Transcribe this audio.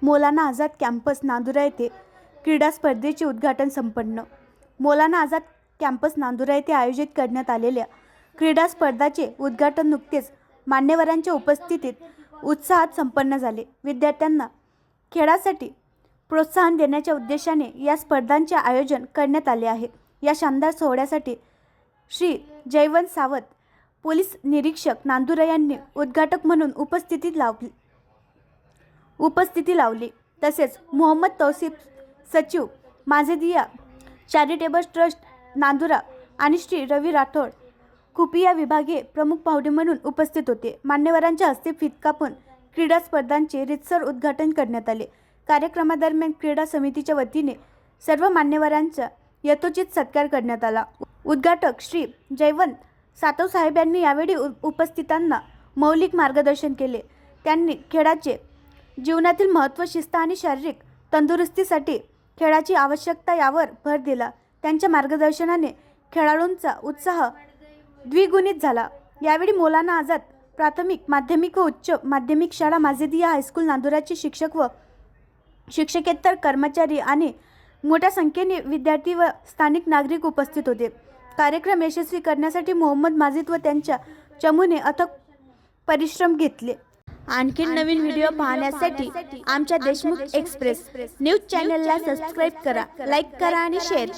Maulana Azad campus Nandura येथे क्रीडा स्पर्धेचे उद्घाटन संपन्न। मौलाना आझाद कॅम्पस नांदुरा येथे आयोजित करण्यात आलेल्या क्रीडा स्पर्धाचे उद्घाटन नुकतेच मान्यवरांच्या उपस्थितीत उत्साहात संपन्न झाले। विद्यार्थ्यांना खेळासाठी प्रोत्साहन देण्याच्या उद्देशाने या स्पर्धांचे आयोजन करण्यात आले आहे। या शानदार सोहळ्यासाठी श्री जयवंत सावत पोलीस निरीक्षक नांदुरा यांनी उद्घाटक म्हणून उपस्थिती लावली। तसेच मोहम्मद तौसिफ सचिव माझेदिया चॅरिटेबल ट्रस्ट नांदुरा आणि श्री रवी राठोड खुफिया विभागीय प्रमुख पाहुणे म्हणून उपस्थित होते। मान्यवरांच्या हस्ते फीत कापून क्रीडा स्पर्धांचे रीतसर उद्घाटन करण्यात आले। कार्यक्रमादरम्यान क्रीडा समितीच्या वतीने सर्व मान्यवरांचा यथोचित सत्कार करण्यात आला। उद्घाटक श्री जयवंत सातव साहेब यांनी यावेळी उपस्थितांना मौलिक मार्गदर्शन केले। त्यांनी खेळाचे जीवनातील महत्त्व, शिस्त आणि शारीरिक तंदुरुस्तीसाठी खेळाची आवश्यकता यावर भर दिला। त्यांच्या मार्गदर्शनाने खेळाडूंचा उत्साह द्विगुणित झाला। यावेळी मौलाना आझाद प्राथमिक, माध्यमिक व उच्च माध्यमिक शाळा माझेदिया हायस्कूल नांदुराचे शिक्षक व शिक्षकेतर कर्मचारी आणि मोठ्या संख्येने विद्यार्थी व स्थानिक नागरिक उपस्थित होते। कार्यक्रम यशस्वी करण्यासाठी मोहम्मद माजिद व त्यांच्या चमूने अथक परिश्रम घेतले। आणखी नवीन व्हिडिओ पाहण्यासाठी आमच्या देशमुख एक्सप्रेस न्यूज चॅनलला सबस्क्राईब करा, लाईक करा आणि शेअर करा।